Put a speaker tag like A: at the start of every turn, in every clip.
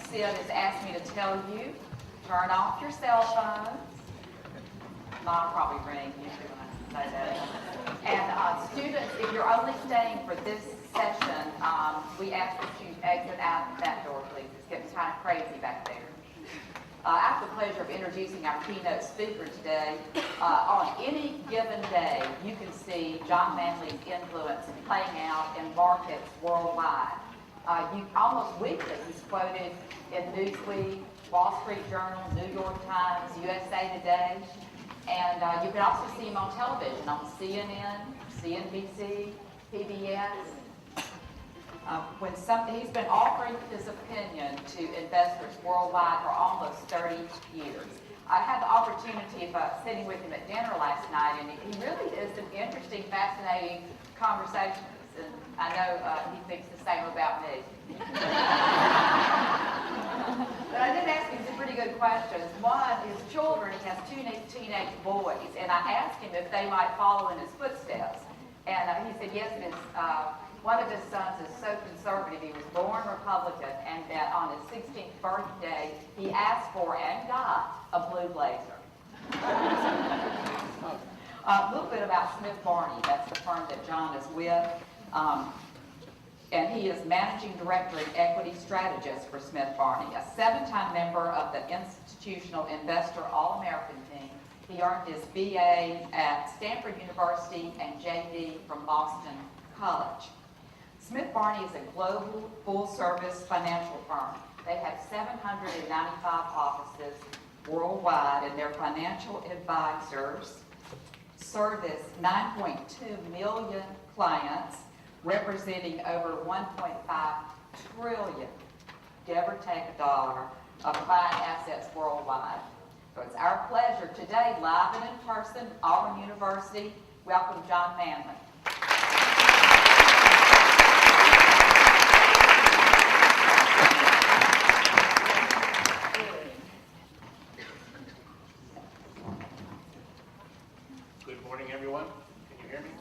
A: Sid has asked me to tell you, turn off your cell phones. Mine will probably ring usually when I say that. And students, if you're only staying for this session, we ask that you exit out that door, please. It's getting kind of crazy back there. I have the pleasure of introducing our keynote speaker today. On any given day, you can see John Manley's influence playing out in markets worldwide. Almost weekly, he's quoted in Newsweek, Wall Street Journal, New York Times, USA Today, and you can also see him on television on CNN, CNBC, PBS. He's been offering his opinion to investors worldwide for almost 30 years. I had the opportunity of sitting with him at dinner last night, and he really is an interesting, fascinating conversationalist. And I know he thinks the same about me. But I did ask him some pretty good questions. One, his children, he has two teenage boys, and I asked him if they might follow in his footsteps. And he said, yes, it is. One of his sons is so conservative, he was born Republican, and that on his 16th birthday, he asked for and got a blue blazer. A little bit about Smith Barney. That's the firm that John is with. And he is Managing Director and Equity Strategist for Smith Barney, a 7-time member of the Institutional Investor All-American team. He earned his BA at Stanford University and JD from Boston College. Smith Barney is a global, full-service financial firm. They have 795 offices worldwide, and their financial advisors service 9.2 million clients, representing over 1.5 trillion, give or take a dollar, of client assets worldwide. So it's our pleasure today, live and in person, Auburn University, welcome John Manley.
B: Good morning, everyone. Can you hear me?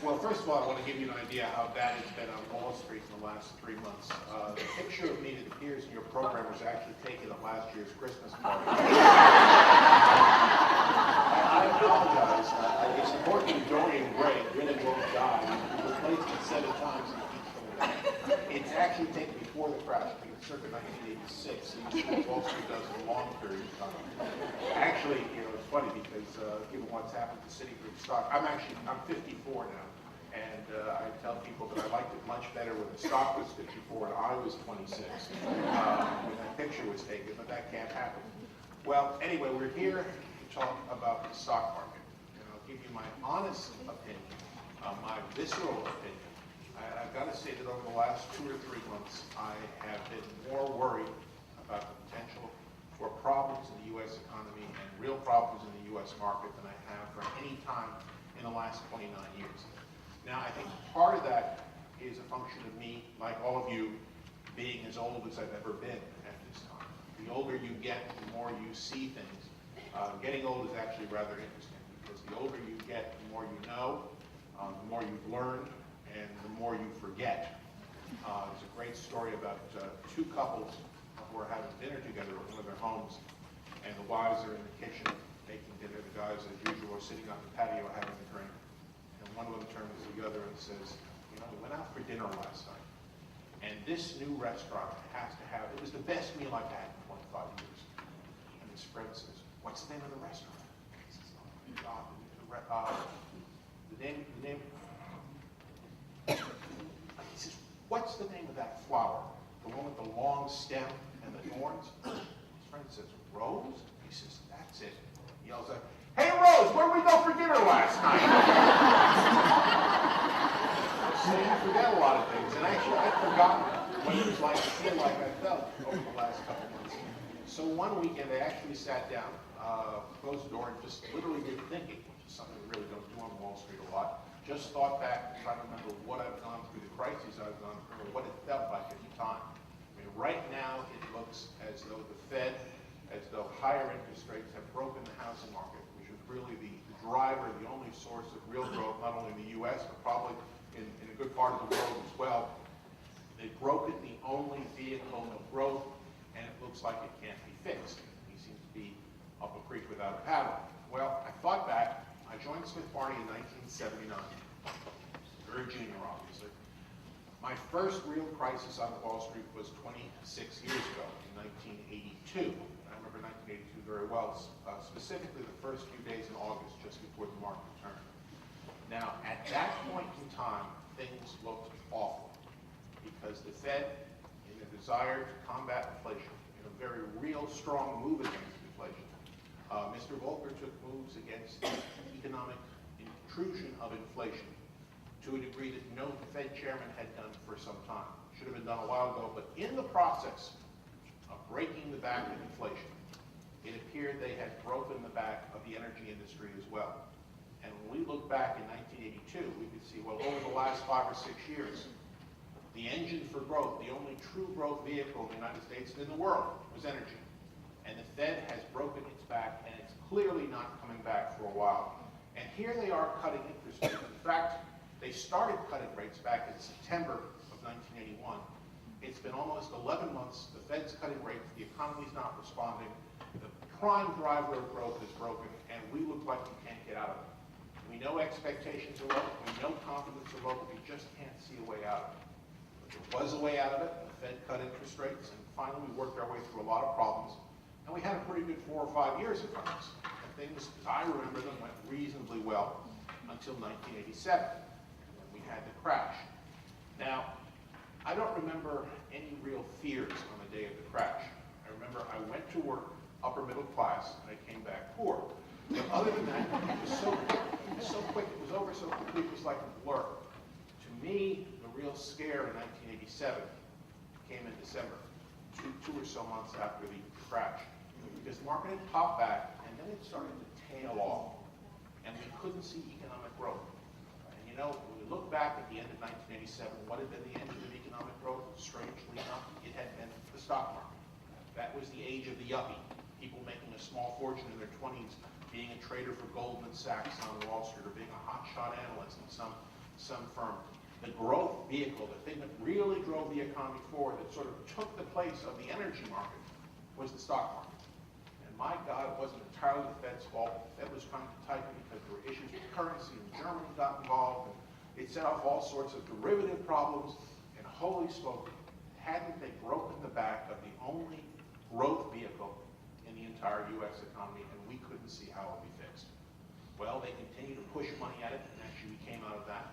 B: Well, first of all, I want to give you an idea how bad it's been on Wall Street in the last 3 months. The picture of me that appears in your program was actually taken at last year's Christmas party. I apologize. It's important that Dorian Gray really won't die. He was replaced it 7 times and he keeps coming back. It's actually taken before the crash, I think it's circa 1986. Wall Street does in a long period of time. Actually, it's funny because given what's happened to Citigroup stock, I'm 54 now. And I tell people that I liked it much better when the stock was 54 and I was 26 when that picture was taken, but that can't happen. Well, anyway, we're here to talk about the stock market. And I'll give you my honest opinion, my visceral opinion. I've got to say that over the last 2 or 3 months, I have been more worried about the potential for problems in the U.S. economy and real problems in the U.S. market than I have for any time in the last 29 years. Now, I think part of that is a function of me, like all of you, being as old as I've ever been at this time. The older you get, the more you see things. Getting old is actually rather interesting because the older you get, the more you know, the more you've learned, and the more you forget. There's a great story about 2 couples who are having dinner together at one of their homes, and the wives are in the kitchen making dinner. The guys, as usual, are sitting on the patio having a drink. And one of them turns to the other and says, we went out for dinner last night, and this new restaurant has to have, it was the best meal I've had in 25 years. And his friend says, what's the name of the restaurant? He says, oh my God, the name, he says, what's the name of that flower? The one with the long stem and the thorns? His friend says, Rose? He says, that's it. He yells out, hey Rose, where did we go for dinner last night? So you forget a lot of things, and actually I've forgotten what it was like to feel like I felt over the last couple months. So one weekend I actually sat down, closed the door, and just literally did thinking, which is something we really don't do on Wall Street a lot. Just thought back and tried to remember what I've gone through, the crises I've gone through, what it felt like at the time. I mean, right now it looks as though the Fed, as though higher interest rates have broken the housing market, which is really the driver, the only source of real growth, not only in the U.S., but probably in a good part of the world as well. They've broken the only vehicle of growth, and it looks like it can't be fixed. He seems to be up a creek without a paddle. Well, I thought back. I joined Smith Barney in 1979. Very junior, obviously. My first real crisis on Wall Street was 26 years ago, in 1982. I remember 1982 very well, specifically the first few days in August, just before the market turned. Now, at that point in time, things looked awful, because the Fed, in a desire to combat inflation, in a very real strong move against inflation, Mr. Volcker took moves against the economic intrusion of inflation to a degree that no Fed chairman had done for some time. Should have been done a while ago, but in the process of breaking the back of inflation, it appeared they had broken the back of the energy industry as well. And when we look back in 1982, we could see, well, over the last 5 or 6 years, the engine for growth, the only true growth vehicle in the United States and in the world, was energy. And the Fed has broken its back, and it's clearly not coming back for a while. And here they are cutting interest rates. In fact, they started cutting rates back in September of 1981. It's been almost 11 months. The Fed's cutting rates. The economy's not responding. The prime driver of growth is broken, and we look like we can't get out of it. We know expectations are low. We know confidence are low, but we just can't see a way out of it. But there was a way out of it. The Fed cut interest rates, and finally we worked our way through a lot of problems. And we had a pretty good 4 or 5 years in front of us. And things, as I remember them, went reasonably well until 1987, when we had the crash. Now, I don't remember any real fears on the day of the crash. I remember I went to work upper middle class, and I came back poor. But other than that, it was so quick. It was so quick. It was over so quickly. It was like a blur. To me, the real scare in 1987 came in December, two or so months after the crash, because the market had popped back, and then it started to tail off, and we couldn't see economic growth. And you know, when we look back at the end of 1987, what had been the engine of economic growth? Strangely enough, it had been the stock market. That was the age of the yuppie, people making a small fortune in their 20s, being a trader for Goldman Sachs on Wall Street, or being a hotshot analyst in some firm. The growth vehicle, the thing that really drove the economy forward, that sort of took the place of the energy market, was the stock market. And my God, it wasn't entirely the Fed's fault. The Fed was trying to tighten because there were issues with currency, and Germany got involved, and it set off all sorts of derivative problems. And holy smoke, hadn't they broken the back of the only growth vehicle in the entire U.S. economy, and we couldn't see how it would be fixed. Well, they continued to push money at it, and actually we came out of that.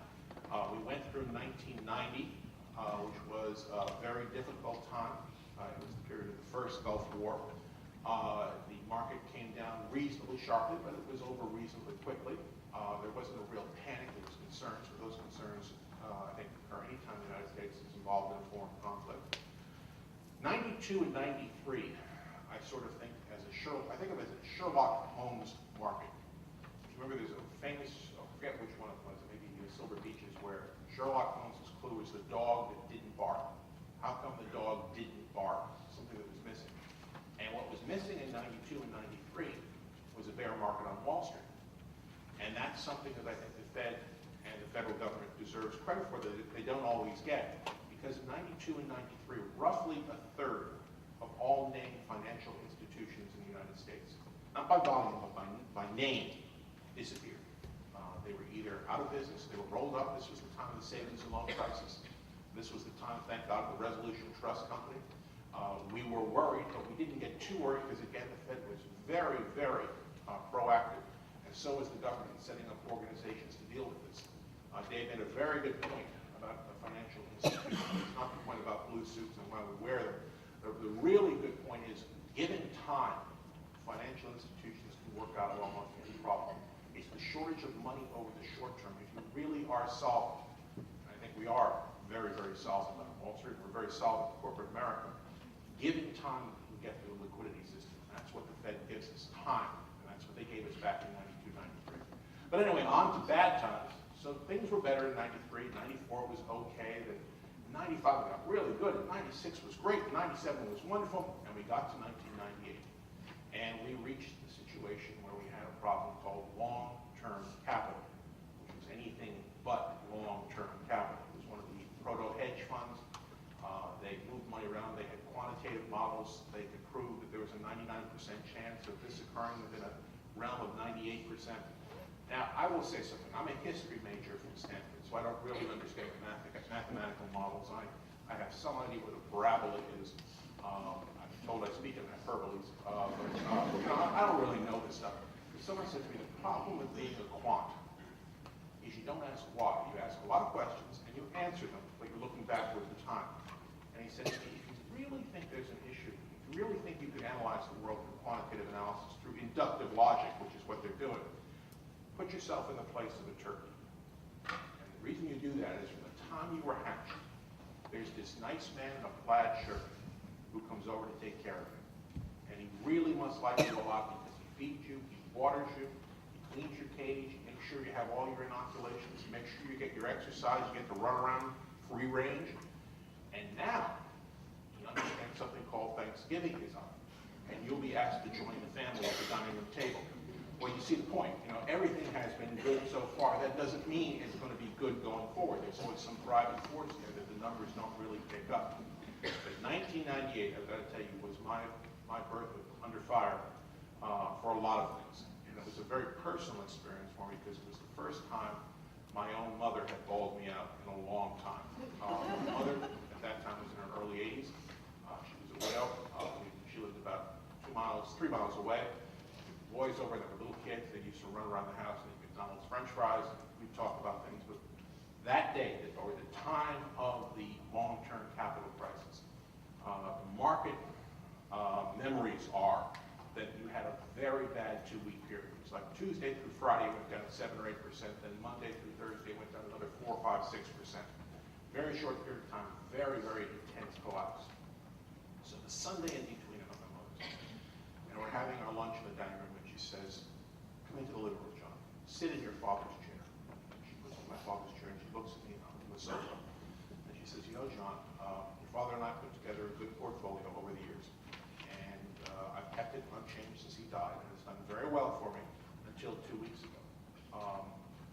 B: We went through 1990, which was a very difficult time. It was the period of the first Gulf War. The market came down reasonably sharply, but it was over reasonably quickly. There wasn't a real panic. There was concerns, but those concerns, I think, occur anytime the United States is involved in a foreign conflict. 92 and 93, I sort of think as a I think of it as a Sherlock Holmes market. If you remember, there's a famous, I forget which one it was, maybe Silver Beaches, where Sherlock Holmes' clue was the dog that didn't bark. How come the dog didn't bark? Something that was missing. And what was missing in 92 and 93 was a bear market on Wall Street. And that's something that I think the Fed and the federal government deserves credit for, that they don't always get. Because in 92 and 93, roughly a third of all named financial institutions in the United States, not by volume, but by name, disappeared. They were either out of business, they were rolled up. This was the time of the savings and loan crisis. This was the time, thank God, of the Resolution Trust Company. We were worried, but we didn't get too worried because, again, the Fed was very, very proactive. And so was the government in setting up organizations to deal with this. Dave made a very good point about the financial institutions. It's not the point about blue suits and why we wear them. The really good point is, given time, financial institutions can work out of almost any problem. It's the shortage of money over the short term. If you really are solvent, I think we are very, very solvent on Wall Street. We're very solvent in corporate America. Given time, we get to a liquidity system. That's what the Fed gives us, time. And that's what they gave us back in 92, 93. But anyway, on to bad times. So things were better in 93. 94 was okay. Then 95 got really good. And 96 was great. 97 was wonderful. And we got to 1998. And we reached the situation where we had a problem called long-term capital, which was anything but long-term capital. It was one of the proto-hedge funds. originally around, they had quantitative models. They could prove that there was a 99% chance of this occurring within a realm of 98%. Now, I will say something. I'm a history major from Stanford, so I don't really understand mathematical models. I have some idea what a parabola is. I'm told I speak in hyperboles, but I don't really know this stuff. Someone said to me, the problem with being a quant is you don't ask why. You ask a lot of questions and you answer them, but you're looking backward in time. And he said to me, if you really think there's an issue, if you really think you could analyze the world through quantitative analysis, through inductive logic, which is what they're doing, put yourself in the place of a turkey. And the reason you do that is from the time you were hatched, there's this nice man in a plaid shirt who comes over to take care of you. And he really must like you a lot because he feeds you, he waters you, he cleans your cage, he makes sure you have all your inoculations, he makes sure you get your exercise, you get to run around free range. And now, you understand something called Thanksgiving is on. And you'll be asked to join the family at the dining room table. Well, you see the point. Everything has been good so far. That doesn't mean it's going to be good going forward. There's always some driving force there that the numbers don't really pick up. But 1998, I've got to tell you, was my birth under fire for a lot of things. And it was a very personal experience for me because it was the first time my own mother had bawled me out in a long time. My mother, at that time, was in her early 80s. She was a widow. She lived about 3 miles away. Boys over there were little kids. They used to run around the house and eat McDonald's French fries. We'd talk about things. But that day, or the time of the long-term capital crisis, market memories are that you had a very bad 2-week period. It was like Tuesday through Friday went down 7 or 8%, then Monday through Thursday went down another 4, 5, 6%. Very short period of time, very, very intense collapse. So the Sunday in between it, my mother's, and we're having our lunch in the dining room, and she says, "Come into the living room, John. Sit in your father's chair." She puts me in my father's chair, and she looks at me on the sofa, and she says, "John, your father and I put together a good portfolio over the years, and I've kept it unchanged since he died, and it's done very well for me until 2 weeks ago.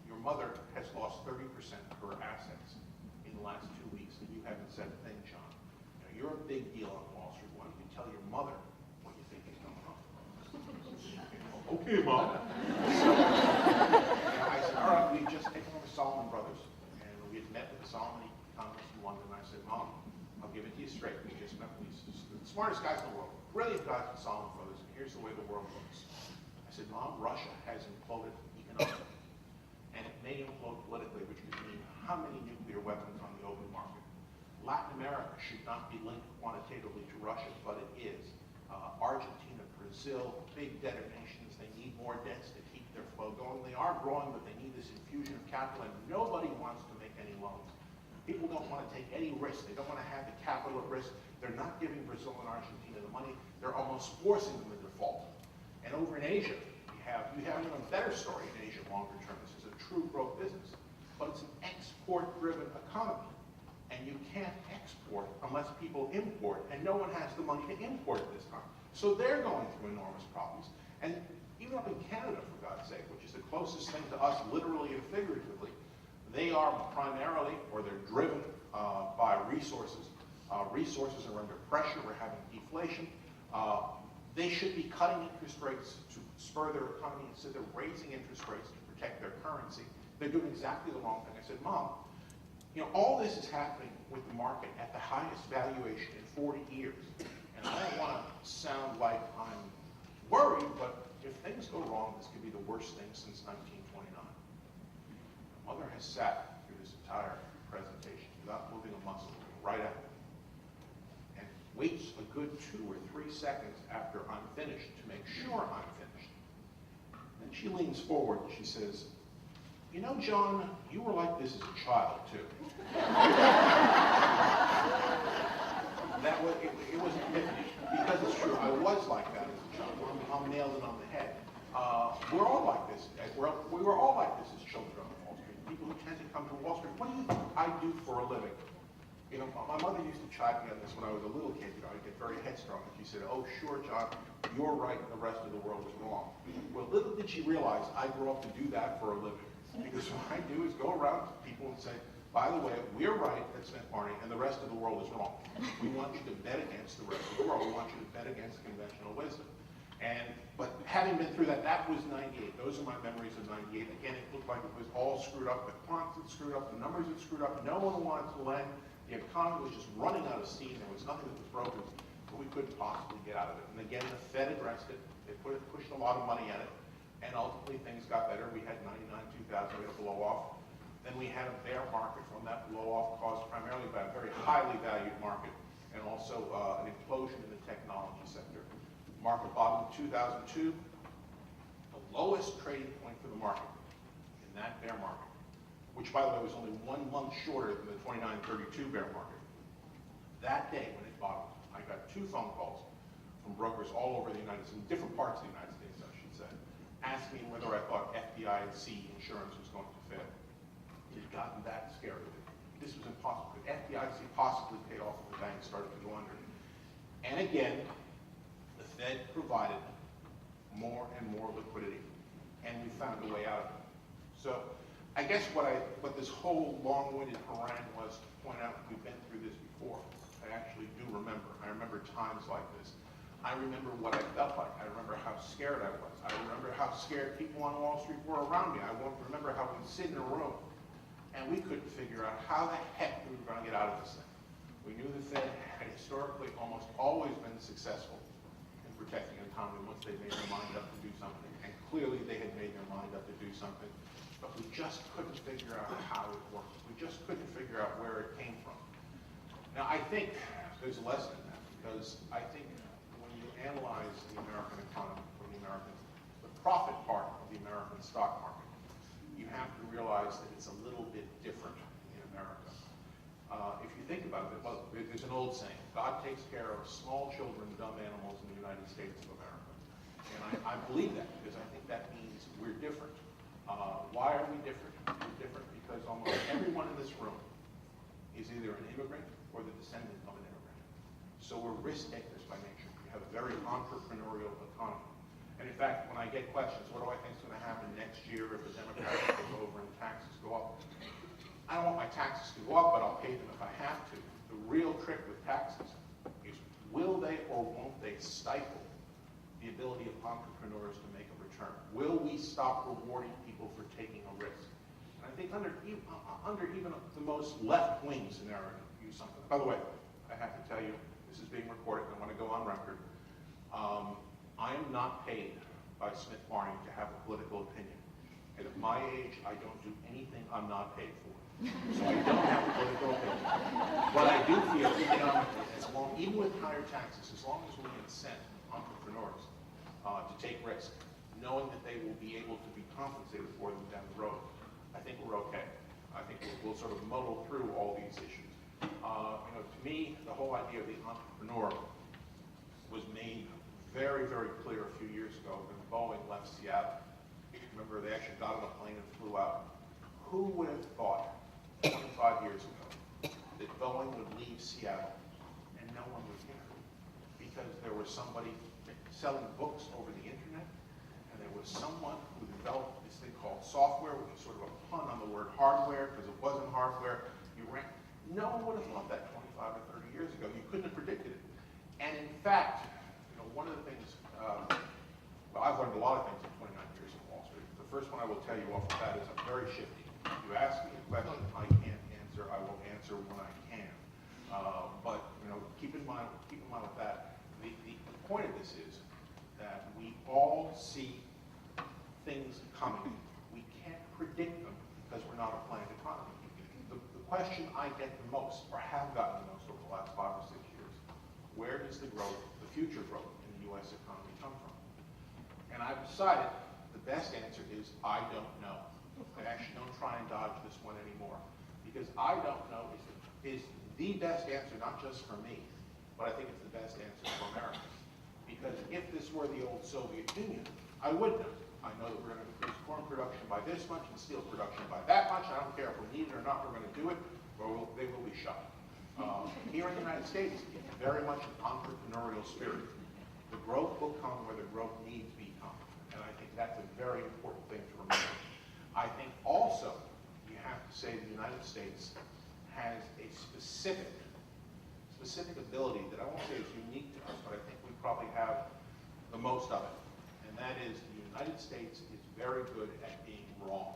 B: Your mother has lost 30% of her assets in the last 2 weeks, and you haven't said a thing, John. You're a big deal on Wall Street. Why don't you tell your mother what you think is going on?" "Okay, Mom." So, I said, "All right, we've just taken over Salomon Brothers, and we had met with the Salomon economists in London." And I said, "Mom, I'll give it to you straight. We just met with the smartest guys in the world, brilliant guys at Salomon Brothers, and here's the way the world looks." I said, "Mom, Russia has imploded economically, and it may implode politically, which could mean how many nuclear weapons on the open market. Latin America should not be linked quantitatively to Russia, but it is. Argentina, Brazil, big debtor nations, they need more debts to keep their flow going. They are growing, but they need this infusion of capital, and nobody wants to make any loans. People don't want to take any risk. They don't want to have the capital at risk. They're not giving Brazil and Argentina the money. They're almost forcing them to default. And over in Asia, you have an even better story in Asia longer term. This is a true growth business, but it's an export-driven economy. And you can't export unless people import, and no one has the money to import at this time. So they're going through enormous problems. And even up in Canada, for God's sake, which is the closest thing to us literally and figuratively, they are primarily, or they're driven by resources. Resources are under pressure. We're having deflation. They should be cutting interest rates to spur their economy. Instead, they're raising interest rates to protect their currency. They're doing exactly the wrong thing. I said, "Mom, all this is happening with the market at the highest valuation in 40 years. And I don't want to sound like I'm worried, but if things go wrong, this could be the worst thing since 1929. My mother has sat through this entire presentation without moving a muscle, right at me, and waits a good 2 or 3 seconds after I'm finished to make sure I'm finished. Then she leans forward and she says, "John, you were like this as a child, too." It was an epiphany, because it's true. I was like that as a child. I'm nailed it on the head. We're all like this. We were all like this as children on Wall Street. People who tend to come to Wall Street. What do you think I do for a living? My mother used to chide me on this when I was a little kid. I'd get very headstrong, and she said, "Oh, sure, John, you're right, and the rest of the world is wrong." Well, little did she realize I grew up to do that for a living. Because what I do is go around to people and say, by the way, we're right at Smith Barney, and the rest of the world is wrong. We want you to bet against the rest of the world. We want you to bet against conventional wisdom. But having been through that, that was 98. Those are my memories of 98. Again, it looked like it was all screwed up. The quants had screwed up. The numbers had screwed up. No one wanted to lend. The economy was just running out of steam. There was nothing that was broken, but we couldn't possibly get out of it. And again, the Fed addressed it. They pushed a lot of money at it. And ultimately, things got better. We had 99, 2000, we had a blow off. Then we had a bear market from that blow off caused primarily by a very highly valued market and also an implosion in the technology sector. Market bottom in 2002, the lowest trading point for the market in that bear market, which by the way was only 1 month shorter than the 29.32 bear market. That day when it bottomed, I got 2 phone calls from brokers all over the United States, in different parts of the United States, I should say, asking me whether I thought FDIC insurance was going to fail. It had gotten that scary. This was impossible. Could FDIC possibly pay off if the bank started to go under? And again, the Fed provided more and more liquidity, and we found a way out of it. So I guess what this whole long-winded harangue was to point out, we've been through this before. I actually do remember. I remember times like this. I remember what I felt like. I remember how scared I was. I remember how scared people on Wall Street were around me. I remember how we'd sit in a room and we couldn't figure out how the heck we were going to get out of this thing. We knew the Fed had historically almost always been successful in protecting the economy once they made their mind up to do something. And clearly they had made their mind up to do something. But we just couldn't figure out how it worked. We just couldn't figure out where it came from. Now I think there's a lesson in that, because I think when you analyze the American economy, the profit part of the American stock market, you have to realize that it's a little bit different in America. If you think about it, well, there's an old saying, God takes care of small children, dumb animals in the United States of America. And I believe that, because I think that means we're different. Why are we different? We're different because almost everyone in this room is either an immigrant or the descendant of an immigrant. So we're risk takers by nature. We have a very entrepreneurial economy. And in fact, when I get questions, what do I think is going to happen next year if the Democrats take over and taxes go up? I don't want my taxes to go up, but I'll pay them if I have to. The real trick with taxes is, will they or won't they stifle the ability of entrepreneurs to make a return? Will we stop rewarding people for taking a risk? And I think under even the most left-wing scenario, use something. By the way, I have to tell you, this is being recorded, and I want to go on record. I am not paid by Smith Barney to have a political opinion. And at my age, I don't do anything I'm not paid for. So I don't have a political opinion. But I do feel economically, even with higher taxes, as long as we incent entrepreneurs to take risk, knowing that they will be able to be compensated for them down the road, I think we're okay. I think we'll sort of muddle through all these issues. To me, the whole idea of the entrepreneur was made very, very clear a few years ago when Boeing left Seattle. Remember, they actually got on a plane and flew out. Who would have thought 25 years ago that Boeing would leave Seattle and no one would care? Because there was somebody selling books over the internet, and there was someone who developed this thing called software, which is sort of a pun on the word hardware, because it wasn't hardware. No one would have thought that 25 or 30 years ago. You couldn't have predicted it. And in fact, one of the things, well, I've learned a lot of things in 29 years in Wall Street. The first one I will tell you off the bat is I'm very shifty. If you ask me a question I can't answer, I will answer when I can. But keep in mind with that, the point of this is that we all see things coming. We can't predict them because we're not a planned economy. The question I get the most, or have gotten the most over the last 5 or 6 years, where does the growth, the future growth in the U.S. economy come from? And I've decided the best answer is I don't know. I actually don't try and dodge this one anymore, because I don't know is the best answer, not just for me, but I think it's the best answer for America. Because if this were the old Soviet Union, I would know. I know that we're going to increase corn production by this much and steel production by that much. I don't care if we need it or not, we're going to do it, or they will be shot. Here in the United States, it's very much an entrepreneurial spirit. The growth will come where the growth needs be come. And I think that's a very important thing to remember. I think also you have to say the United States has a specific ability that I won't say is unique to us, but I think we probably have the most of it. And that is the United States is very good at being wrong.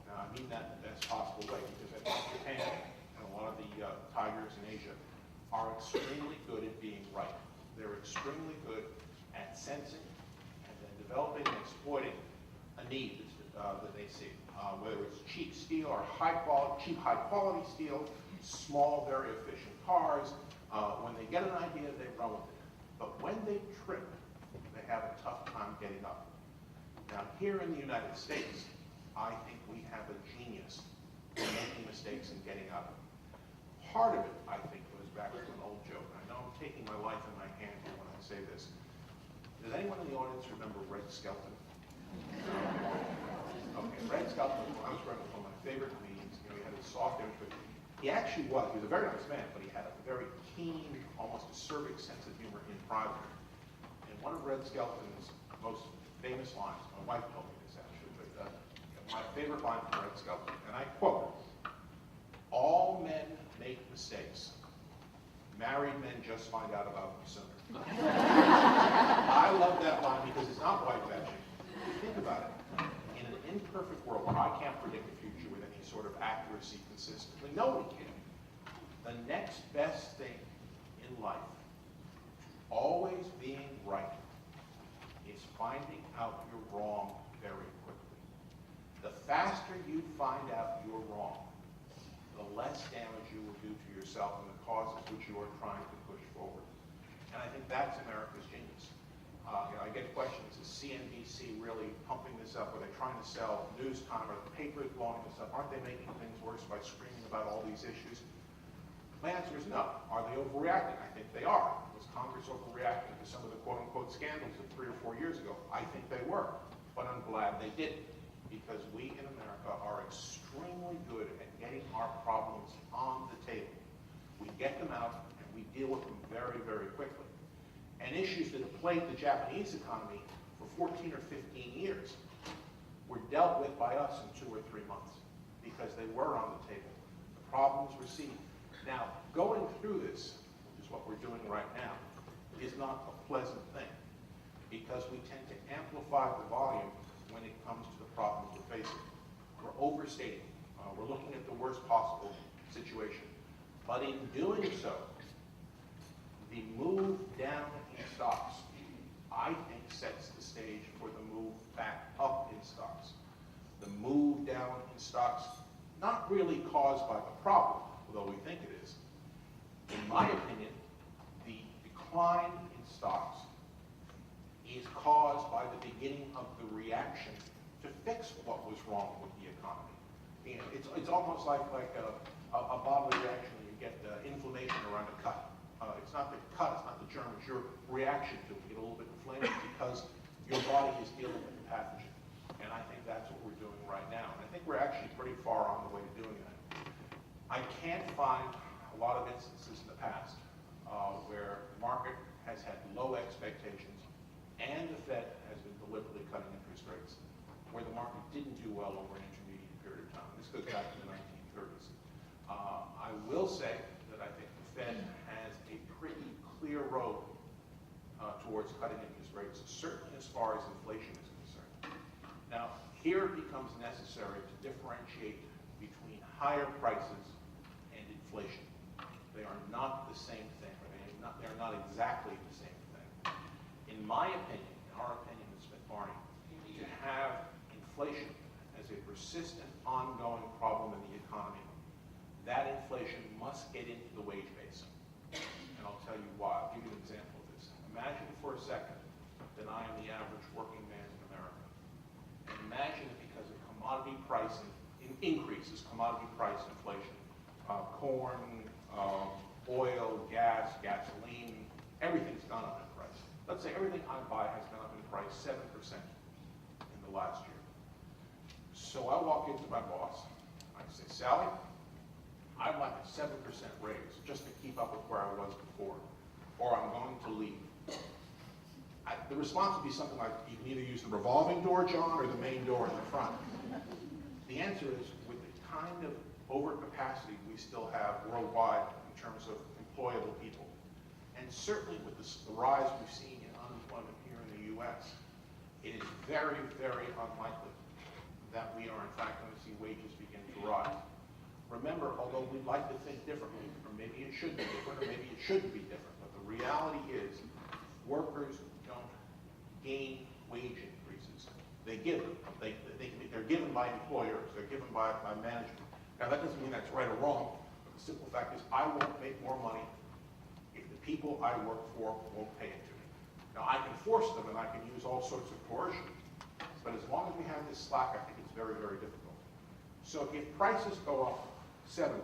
B: Now, I mean that in the best possible way, because I think Japan and a lot of the tigers in Asia are extremely good at being right. They're extremely good at sensing and then developing and exploiting a need that they see, whether it's cheap steel or cheap high quality steel, small, very efficient cars. When they get an idea, they run with it. But when they trip, they have a tough time getting up. Now, here in the United States, I think we have a genius in making mistakes and getting up. Part of it, I think, goes back to an old joke. I know I'm taking my life in my hand here when I say this. Does anyone in the audience remember Red Skelton? Okay, Red Skelton, when I was running one of my favorite comedians, he had a soft image, but he actually was. He was a very nice man, but he had a very keen, almost acerbic sense of humor in private. And one of Red Skelton's most famous lines, my wife told me this actually, but my favorite line from Red Skelton, and I quote, "All men make mistakes. Married men just find out about them sooner." I love that line because it's not white-bashing. Think about it. In an imperfect world where I can't predict the future with any sort of accuracy consistently, nobody can. The next best thing in life, always being right, is finding out you're wrong very quickly. The faster you find out you're wrong, the less damage you will do to yourself and the causes which you are trying to push forward. And I think that's America's genius. I get questions, is CNBC really pumping this up? Are they trying to sell news time? Are the papers blowing this up? Aren't they making things worse by screaming about all these issues? My answer is no. Are they overreacting? I think they are. Was Congress overreacting to some of the quote-unquote scandals of 3 or 4 years ago? I think they were. But I'm glad they didn't, because we in America are extremely good at getting our problems on the table. We get them out and we deal with them very, very quickly. And issues that have plagued the Japanese economy for 14 or 15 years were dealt with by us in 2 or 3 months because they were on the table. The problems were seen. Now, going through this, which is what we're doing right now, is not a pleasant thing because we tend to amplify the volume when it comes to the problems we're facing. We're overstating. We're looking at the worst possible situation. But in doing so, the move down in stocks, I think, sets the stage for the move back up in stocks. The move down in stocks, not really caused by the problem, although we think it is. In my opinion, the decline in stocks is caused by the beginning of the reaction to fix what was wrong with the economy. You know, it's almost like a bodily reaction when you get inflammation around a cut. It's not the cut, it's not the germ, it's your reaction to it. You get a little bit inflamed because your body is dealing with the pathogen. And I think that's what we're doing right now. And I think we're actually pretty far on the way to doing that. I can't find a lot of instances in the past where the market has had low expectations and the Fed has been deliberately cutting interest rates, where the market didn't do well over an intermediate period of time. This goes back to the 1930s. I will say that I think the Fed has a pretty clear road towards cutting interest rates, certainly as far as inflation is concerned. Now, here it becomes necessary to differentiate between higher prices and inflation. They are not the same thing, or they're not exactly the same thing. In my opinion, in our opinion at Smith Barney, to have inflation as a persistent, ongoing problem in the economy, that inflation must get into the wage base. And I'll tell you why. I'll give you an example of this. Imagine for a second that I am the average working man in America. And imagine that because of commodity price increases, commodity price inflation, corn, oil, gas, gasoline, everything's gone up in price. Let's say everything I buy has gone up in price 7% in the last year. So I walk into my boss, I say, Sally, I'd like a 7% raise just to keep up with where I was before, or I'm going to leave. The response would be something like, you can either use the revolving door, John, or the main door in the front. The answer is, with the kind of overcapacity we still have worldwide in terms of employable people. And certainly with the rise we've seen in unemployment here in the U.S., it is very, very unlikely that we are in fact going to see wages begin to rise. Remember, although we'd like to think differently, or maybe it should be different, or maybe it shouldn't be different, but the reality is workers don't gain wage increases. They give them. They're given by employers. They're given by management. Now, that doesn't mean that's right or wrong. But the simple fact is I won't make more money if the people I work for won't pay it to me. Now, I can force them, and I can use all sorts of coercion. But as long as we have this slack, I think it's very, very difficult. So if prices go up 7%,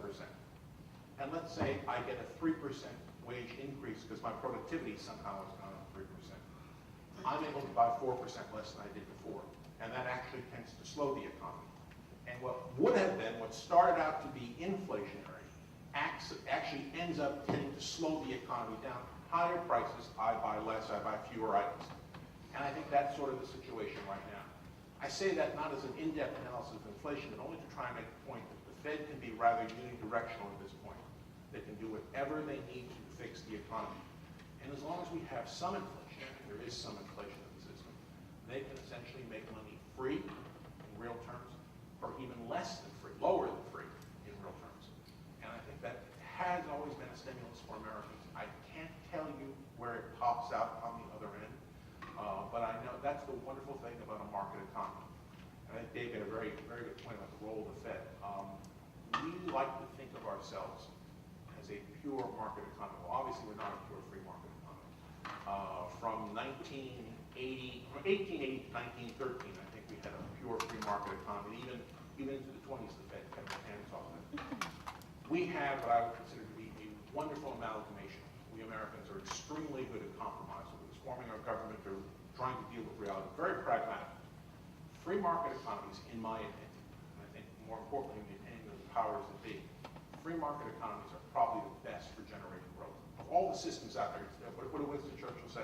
B: and let's say I get a 3% wage increase because my productivity somehow has gone up 3%, I'm able to buy 4% less than I did before. And that actually tends to slow the economy. And what would have been, what started out to be inflationary, actually ends up tending to slow the economy down. Higher prices, I buy less, I buy fewer items. And I think that's sort of the situation right now. I say that not as an in-depth analysis of inflation, but only to try and make the point that the Fed can be rather unidirectional at this point. They can do whatever they need to fix the economy. And as long as we have some inflation, and there is some inflation in the system, they can essentially make money free in real terms, or even less than free, lower than free in real terms. And I think that has always been a stimulus for Americans. I can't tell you where it pops out on the other end, but I know that's the wonderful thing about a market economy. And I think Dave made a very, very good point about the role of the Fed. We like to think of ourselves as a pure market economy. Well, obviously we're not a pure free market economy. From 1880 to 1913, I think we had a pure free market economy. Even into the 20s, the Fed kept their hands off it. We have what I would consider to be a wonderful amalgamation. We Americans are extremely good at compromise. Whether it's forming our government or trying to deal with reality, very pragmatic. Free market economies, in my opinion, and I think more importantly, maintaining the powers that be, free market economies are probably the best for generating growth. Of all the systems out there, what did Winston Churchill say?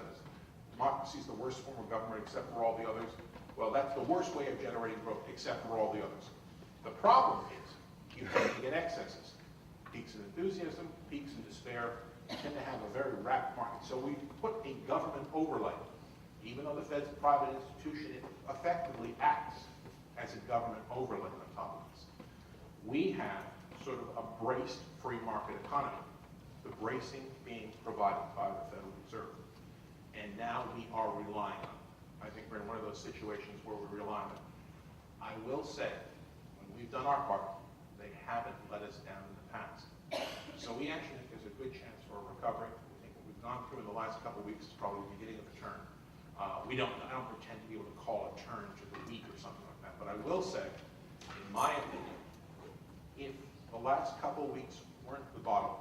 B: Democracy is the worst form of government except for all the others. Well, that's the worst way of generating growth except for all the others. The problem is you tend to get excesses. Peaks in enthusiasm, peaks in despair. You tend to have a very rapid market. So we put a government overlay. Even though the Fed's a private institution, it effectively acts as a government overlay on top of this. We have sort of a braced free market economy, the bracing being provided by the Federal Reserve. And now we are relying on it. I think we're in one of those situations where we rely on it. I will say, when we've done our part, they haven't let us down in the past. So we actually think there's a good chance for a recovery. We think what we've gone through in the last couple of weeks is probably the beginning of a turn. I don't pretend to be able to call a turn to the week or something like that, but I will say, in my opinion, if the last couple of weeks weren't the bottom,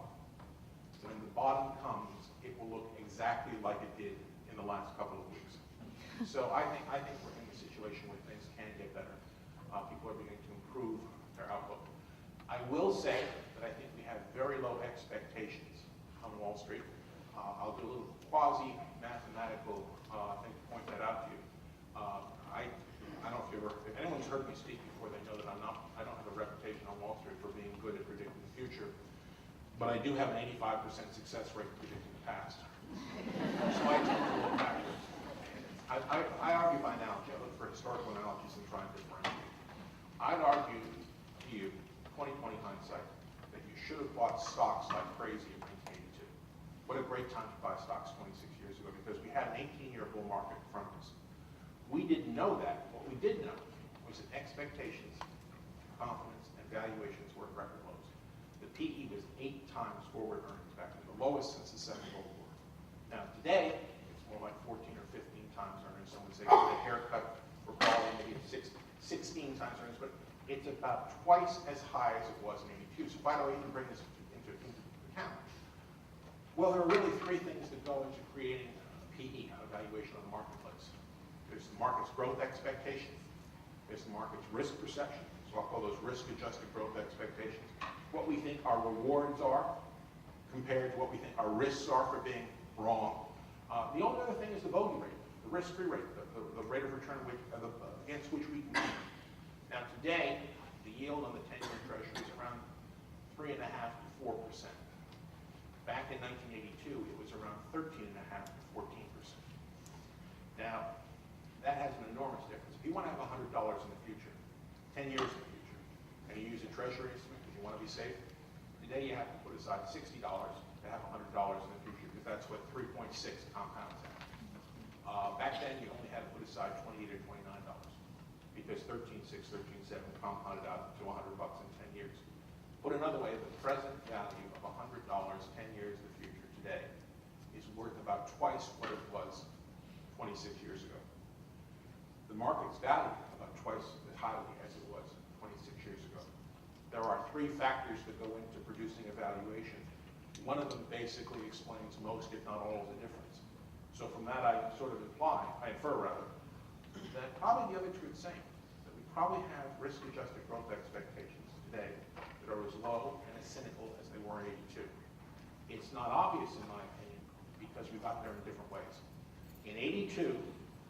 B: when the bottom comes, it will look exactly like it did in the last couple of weeks. So I think we're in a situation where things can get better. People are beginning to improve their outlook. I will say that I think we have very low expectations on Wall Street. I'll do a little quasi-mathematical thing to point that out to you. I don't know if anyone's heard me speak before, they know that I don't have a reputation on Wall Street for being good at predicting the future, but I do have an 85% success rate at predicting the past. So I tend to look backwards. I argue by analogy. I look for historical analogies and try and differentiate. I'd argue to you, 20/20 hindsight, that you should have bought stocks like crazy in 1982. What a great time to buy stocks 26 years ago, because we had an 18-year bull market in front of us. We didn't know that. What we did know was that expectations, confidence, and valuations were at record lows. The PE was 8 times forward earnings back then, the lowest since the Second World War. Now today, it's more like 14 or 15 times earnings. Some would say with a haircut, we're probably maybe 16 times earnings, but it's about twice as high as it was in 82. So by the way, you can bring this into account. Well, there are really 3 things that go into creating a PE, a valuation on the marketplace. There's the market's growth expectation. There's the market's risk perception. So I'll call those risk-adjusted growth expectations. What we think our rewards are compared to what we think our risks are for being wrong. The only other thing is the bogey rate, the risk-free rate, the rate of return against which we compete. Now today, the yield on the 10-year treasury is around 3.5 to 4%. Back in 1982, it was around 13.5 to 14%. Now, that has an enormous difference. If you want to have $100 in the future, 10 years in the future, and you use a treasury instrument because you want to be safe, today you have to put aside $60 to have $100 in the future, because that's what 3.6 compounds at. Back then, you only had to put aside $28 or $29, because 13.6, 13.7 compounded out to $100 in 10 years. Put another way, the present value of $100 10 years in the future today is worth about twice what it was 26 years ago. The market's valued about twice as highly as it was 26 years ago. There are three factors that go into producing a valuation. One of them basically explains most, if not all, of the difference. So from that, I infer that probably the other two are the same. That we probably have risk-adjusted growth expectations today that are as low and as cynical as they were in '82. It's not obvious, in my opinion, because we got there in different ways. In '82,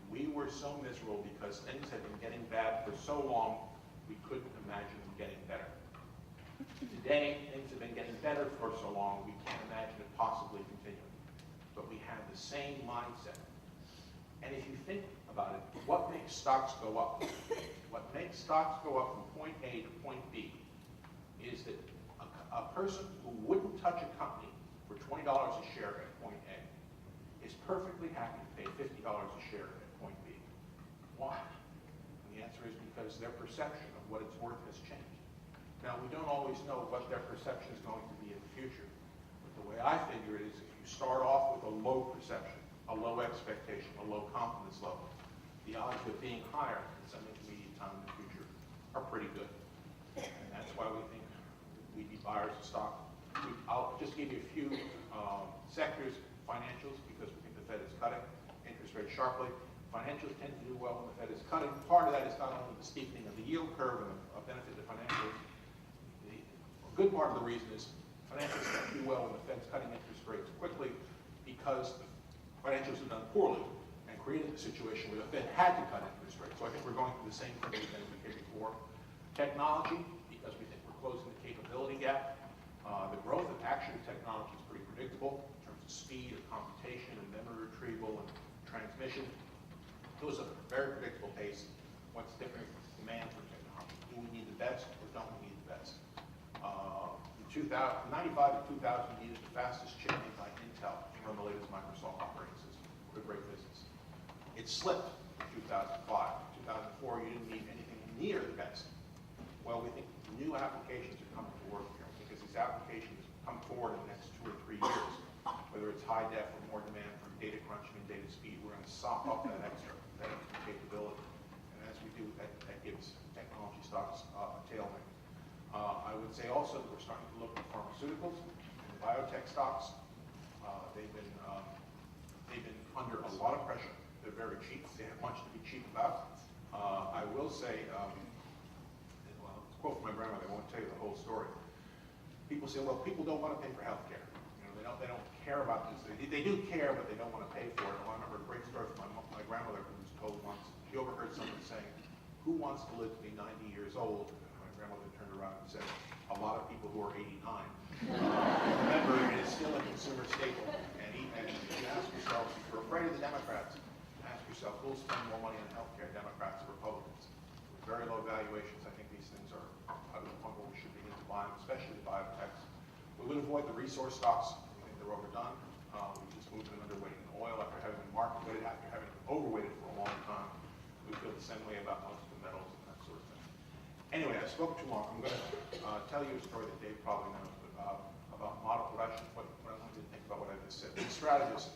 B: we were so miserable because things had been getting bad for so long, we couldn't imagine them getting better. Today, things have been getting better for so long, we can't imagine it possibly continuing. But we have the same mindset. And if you think about it, what makes stocks go up? What makes stocks go up from point A to point B is that a person who wouldn't touch a company for $20 a share at point A is perfectly happy to pay $50 a share at point B. Why? And the answer is because their perception of what it's worth has changed. Now, we don't always know what their perception is going to be in the future. But the way I figure it is, if you start off with a low perception, a low expectation, a low confidence level, the odds of it being higher in some intermediate time in the future are pretty good. And that's why we think we'd be buyers of stock. I'll just give you a few sectors, financials, because we think the Fed is cutting interest rates sharply. Financials tend to do well when the Fed is cutting. Part of that is not only the steepening of the yield curve and the benefit to financials. A good part of the reason is financials tend to do well when the Fed's cutting interest rates quickly, because the financials have done poorly and created a situation where the Fed had to cut interest rates. So I think we're going through the same thing we've been here before. Technology, because we think we're closing the capability gap. The growth of action technology is pretty predictable in terms of speed of computation and memory retrieval and transmission. Those are a very predictable pace. What's different is demand for technology. Do we need the best or don't we need the best? In 95 to 2000, we needed the fastest chip made by Intel to run the latest Microsoft operating system. What a great business. It slipped in 2005. 2004, you didn't need anything near the best. Well, we think new applications are coming to work here, because these applications come forward in the next 2 or 3 years. Whether it's high def or more demand for data crunching and data speed, we're going to sop up that extra capability. And as we do, that gives technology stocks a tailwind. I would say also that we're starting to look at pharmaceuticals and biotech stocks. They've been under a lot of pressure. They're very cheap. They have much to be cheap about. I will say, quote from my grandmother, I won't tell you the whole story. People say, well, people don't want to pay for health care. They don't care about this. They do care, but they don't want to pay for it. Well, I remember a great story from my grandmother, who was told once, she overheard someone saying, who wants to live to be 90 years old? And my grandmother turned around and said, a lot of people who are 89. Remember, it is still a consumer staple. And you ask yourself, if you're afraid of the Democrats, ask yourself, who'll spend more money on health care, Democrats or Republicans? With very low valuations, I think these things are at the point where we should begin to buy them, especially the biotechs. We would avoid the resource stocks. We think they're overdone. We just moved them underweight in oil after having been market weighted, after having been overweighted for a long time. We feel the same way about most of the metals and that sort of thing. Anyway, I spoke too long. I'm going to tell you a story that Dave probably knows about model production. What I want you to think about what I just said. These strategists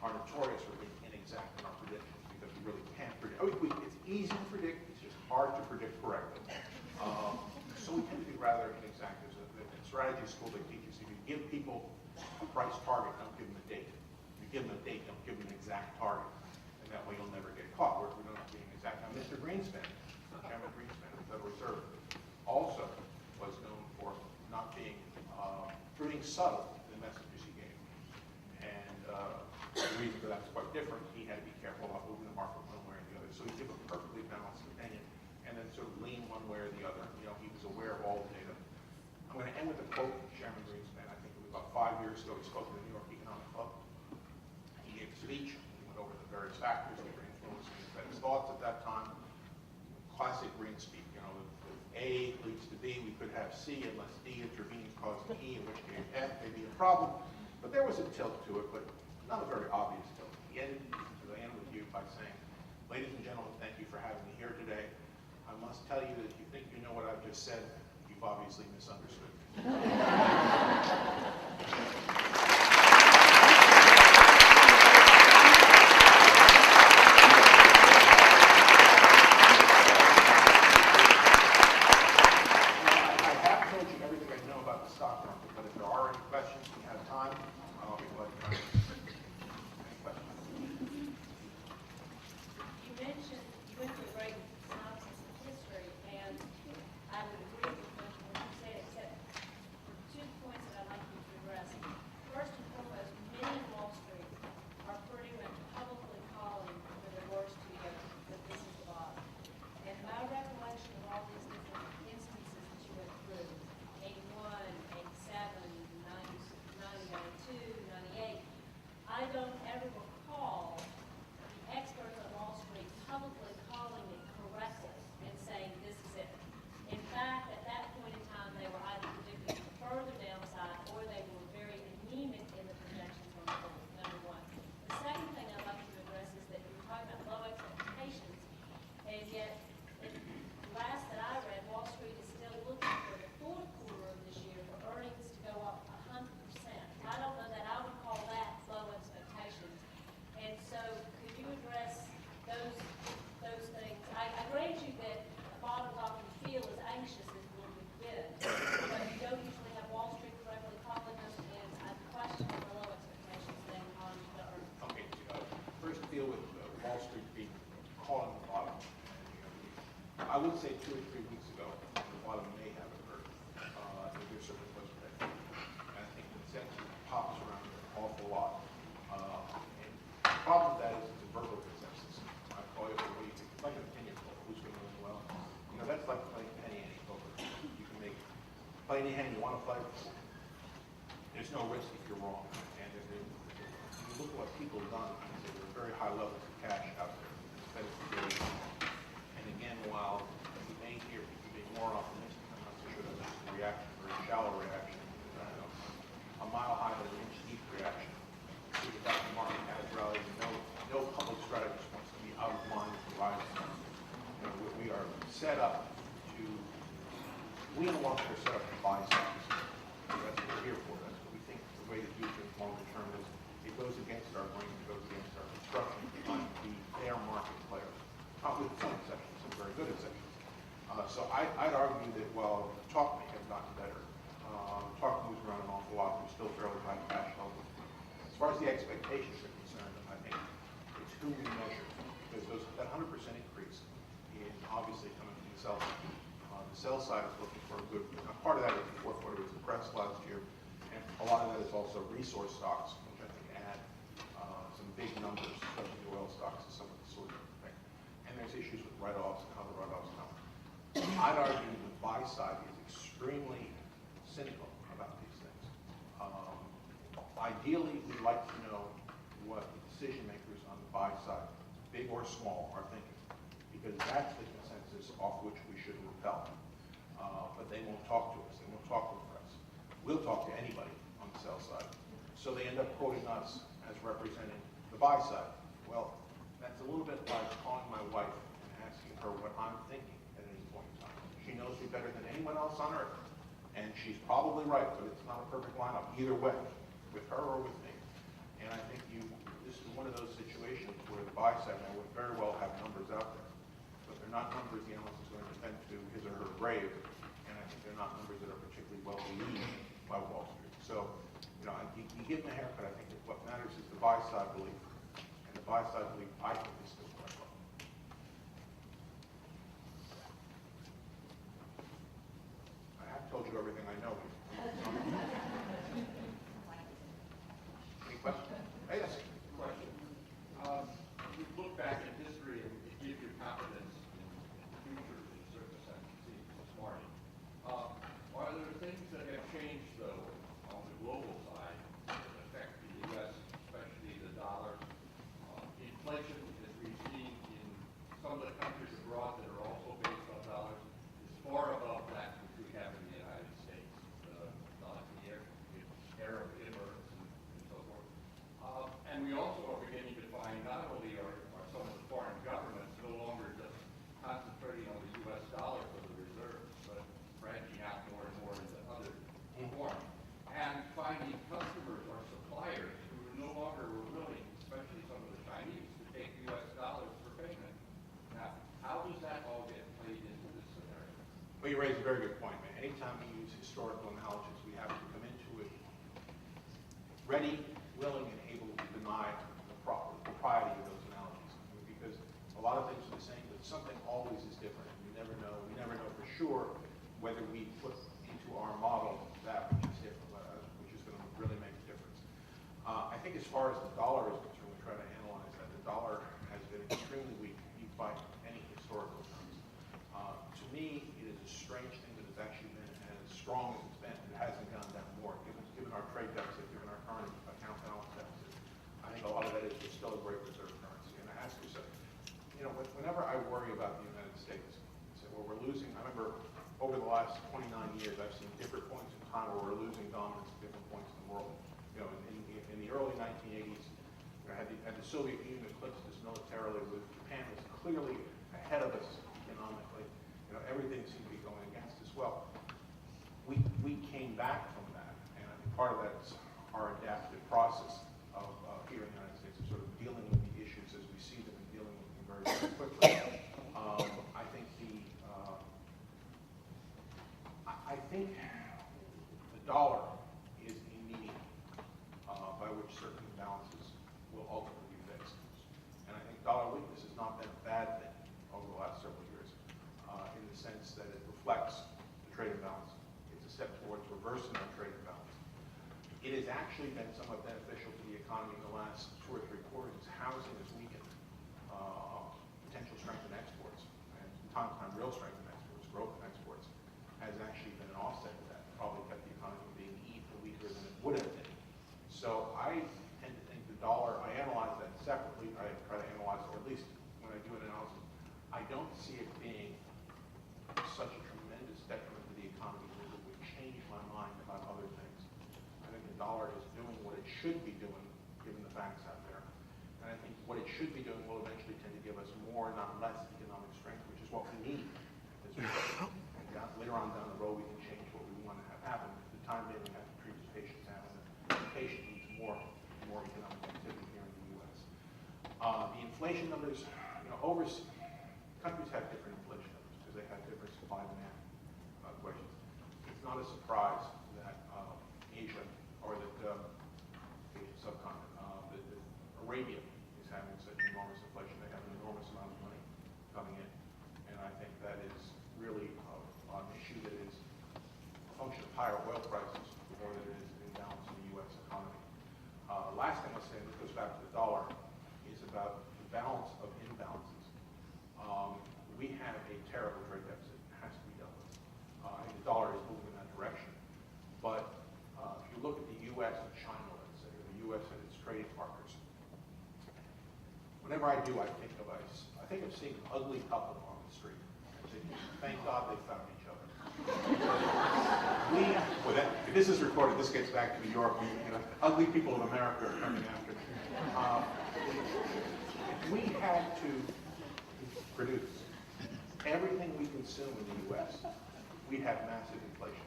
B: are notorious for being inexact in our predictions, because we really can't predict. It's easy to predict. It's just hard to predict correctly. So we tend to be rather inexact. There's a strategy school that teaches if you give people a price target, don't give them a date. If you give them a date, don't give them an exact target. And that way you'll never get caught. We're not being exact. Now, Mr. Greenspan, Chairman Greenspan of the Federal Reserve, also was known for not being subtle in the messages he gave. And the reason for that is quite different. He had to be careful about moving the market one way or the other. So he gave a perfectly balanced opinion and then sort of lean one way or the other. He was aware end with a quote from Chairman Greenspan. I think it was about 5 years ago. He spoke at the New York Economic Club. He gave a speech. He went over the various factors that were influencing the Fed's thoughts at that time. Classic Green speak. You know, if A leads to B, we could have C unless D intervenes causing E, in which case F may be a problem. But there was a tilt to it, but not a very obvious tilt. He ended, to end with you by saying, ladies and gentlemen, thank you for having me here today. I must tell you that if you think you know what I've just said, you've obviously misunderstood. I would say 2 or 3 weeks ago, the bottom may have occurred. There certainly was today. And I think the consensus pops around an awful lot. And the problem with that is it's a verbal consensus. I call it what you think, like an opinion poll, who's going to win well. You know, that's like playing penny ante poker. You can play any hand you want to play. There's no risk if you're wrong. And if you look at what people have done, there are very high levels of cash out there. And again, while we may hear people being more optimistic, I'm not so sure that's just a reaction, a very shallow reaction. A mile high but an inch deep reaction. See the stock market has rallied. No public strategist wants to be out of line with the rising. You know, we are set up to, we in the long term are set up to buy stocks. That's what we're here for. That's what we think the way to do things longer term is. It goes against our brain, it goes against our construction, trying to be fair market players. With some exceptions, some very good exceptions. So I'd argue that while talk may have gotten better, talk moves around an awful lot, there's still fairly high cash levels. As far as the expectations are concerned, I think it's who we measure. Because that 100% increase is obviously coming from the sell side. The sell side is looking for a good, part of that is the fourth quarter was depressed last year, and a lot of that is also resource stocks, which I think add some big numbers, especially the oil stocks and some of the sort of thing. And there's issues with write-offs and how the write-offs come. I'd argue the buy side is extremely cynical about these things. Ideally, we'd like to know what the decision makers on the buy side, big or small, are thinking, because that's the consensus off which we should repel. But they won't talk to us. They won't talk to the press. We'll talk to anybody on the sell side. So they end up quoting us as representing the buy side. Well, that's a little bit like calling my wife and asking her what I'm thinking at any point in time. She knows me better than anyone else on earth. And she's probably right, but it's not a perfect lineup either way, with her or with me. And I think this is one of those situations where the buy side now would very well have numbers out there. But they're not numbers the analyst is going to defend to his or her grave. And I think they're not numbers that are particularly well believed by Wall Street. So, you know, you give them a haircut. I think that what matters is the buy side belief. And the buy side belief, I think, is still quite low. I have told you everything I know. Any questions? Hey, yes.
C: Question. You look back at history and it gives you confidence in the future in certain sense. See, it's Barney. Are there things that have changed inflation, as we've seen in some of the countries abroad that are also based on dollars, is far above that which we have in the United States. Not the era of immigrants and so forth. And we also are beginning to find not only are some of the foreign governments no longer just concentrating on the U.S. dollar for the reserves, but branching out more and more into other forms, and finding customers or suppliers who are no longer willing, especially some of the Chinese, to take U.S. dollars for payment. Now, how does that all get played into this scenario?
B: Well, you raise a very good point, man. Anytime we use historical analogies, we have to come into it ready, willing, and able to deny the propriety of those analogies. I mean, because a lot of things are the same, but something always is different. We never know for sure whether we put into our model that which is different, which is going to really make a difference. I think as far as the dollar is concerned, we try to analyze that. The dollar has been extremely weak by any historical terms. To me, it is a strange thing that it's actually been as strong as it's been. It hasn't gone down more, given our trade deficit, given our current account balance deficit. I think a lot of that is we're still a great reserve currency. And I ask yourself, whenever I worry about the United States, I say, well, we're losing. I remember over the last 29 years, I've seen different points in time where we're losing dominance at different points in the world. In the early 1980s, had the Soviet Union eclipsed us militarily, with Japan was clearly ahead of us economically. Everything seemed to be going against us. Well, we came back from that, and I think part of that is our adaptive process of here in the United States of sort of dealing with the issues as we see them and dealing with them very, very quickly. I think the dollar is a medium by which certain imbalances will ultimately be fixed. And I think dollar weakness has not been a bad thing over the last several years in the sense that it reflects the trade imbalance. It's a step towards reversing our trade imbalance. It has actually been somewhat beneficial to the economy in the last 2 or 3 quarters. Housing has weakened. Potential strength in exports, and from time to time real strength in exports, growth in exports, has actually been an offset to that. Probably kept the economy from being even weaker than it would have been. So I tend to think the dollar, I analyze that separately. I try to analyze it, or at least when I do an analysis, I don't see it being such a tremendous detriment to the economy that it would change my mind about other things. I think the dollar is doing what it should be doing, given the facts out there. And I think what it should be doing will eventually tend to give us more, not less, economic strength, which is what we need. Later on down the road, we can change what we want to have happen. For the time being, we have to treat as patients have, and the patient needs more economic activity here in the U.S. The inflation numbers, overseas countries have different inflation numbers because they have different supply-demand equations. It's not a surprise that Asia, or that Asian subcontinent, that Arabia is having such enormous inflation. They have an enormous amount of money coming in, and I think that is really an issue that is a function of higher oil prices more than it is an imbalance in the U.S. economy. Last thing I'll say, and this goes back to the dollar, is about the balance of imbalances. We have a terrible trade deficit. It has to be dealt with. I think the dollar is moving in that direction. But if you look at the U.S. and China, let's say, or the U.S. and its trading partners, whenever I do, I think of seeing an ugly couple on the street. I think, thank God they found each other. If this is recorded, this gets back to New York. Ugly people of America are coming after me. If we had to produce everything we consume in the U.S., we'd have massive inflation.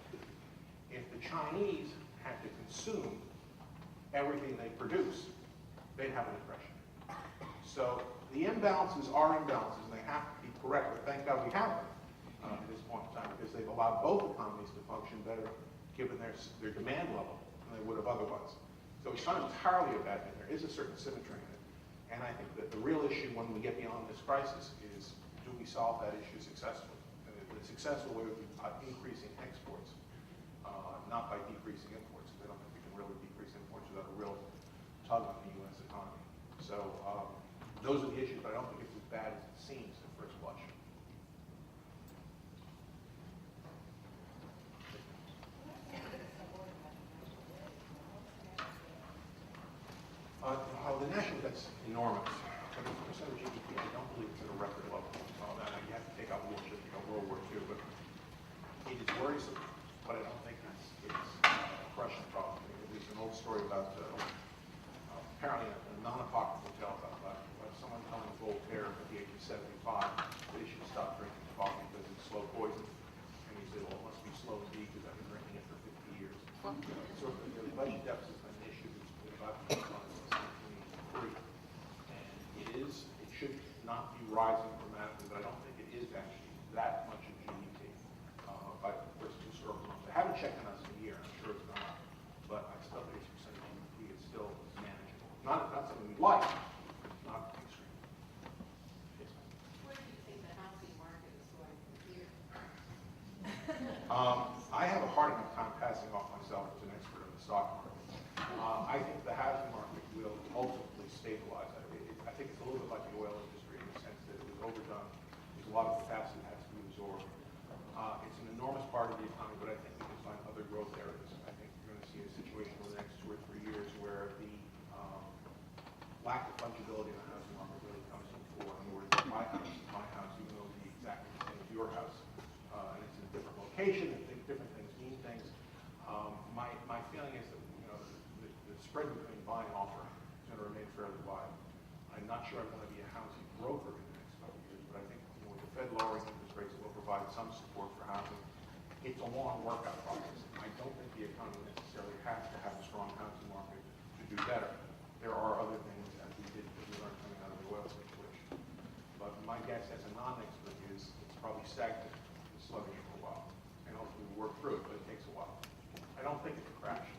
B: If the Chinese had to consume everything they produce, they'd have a depression. So the imbalances are imbalances, and they have to be correct. But thank God we have them at this point in time, because they've allowed both economies to function better, given their demand level, than they would have otherwise. So it's not entirely a bad thing. There is a certain symmetry in it. And I think that the real issue when we get beyond this crisis is, do we solve that issue successfully? And the successful way would be by increasing exports, not by decreasing imports. I don't think we can really decrease imports without a real tug on the U.S. economy. So those are the issues, but I don't think it's as bad as it seems at first blush. The national debt's enormous. But of GDP, I don't believe it's at a record level. You have to take out warship, World War II, but it is worrisome, but I don't think it's a crushing problem. There's an old story about apparently a non-apocryphal tale about someone telling Voltaire at the age of 75 that he should stop drinking coffee because it's slow poison. And he said, well, it must be slow indeed because I've been drinking it for 50 years. Sort of the budget deficit is an issue that's been about to be on since 1983. And it should not be rising dramatically, but I don't think it is actually that much of GDP by first historical numbers. I haven't checked on us in a year, I'm sure it's not, but I still think 8% of GDP is still manageable. Not something we like, not extreme. Yes, ma'am.
D: Where do you think the housing market is going from here?
B: I have a hard enough time passing off myself as an expert in the stock market. I think the housing market will ultimately stabilize. I think it's a little bit like the oil industry in the sense that it was overdone. There's a lot of capacity that has to be absorbed. It's an enormous part of the economy, but I think we can find other growth areas. I think you're going to see a situation over the next 2 or 3 years where the lack of fungibility in the housing market really comes to the fore. In other words, my house, even though it's exactly the same as your house, and it's in a different location, and different things mean things. My feeling is that the spread between buy and offer is going to remain fairly wide. I'm not sure I'm going to be a housing broker in the next couple of years, but I think with the Fed lowering interest rates, it will provide some support for housing. It's a long workout process. I don't think the economy necessarily has to have a strong housing market to do better. There are other things, as we learned coming out of the oil situation. But my guess as a non-expert is it's probably stagnant and sluggish for a while. And hopefully we'll work through it, but it takes a while. I don't think it's a crash.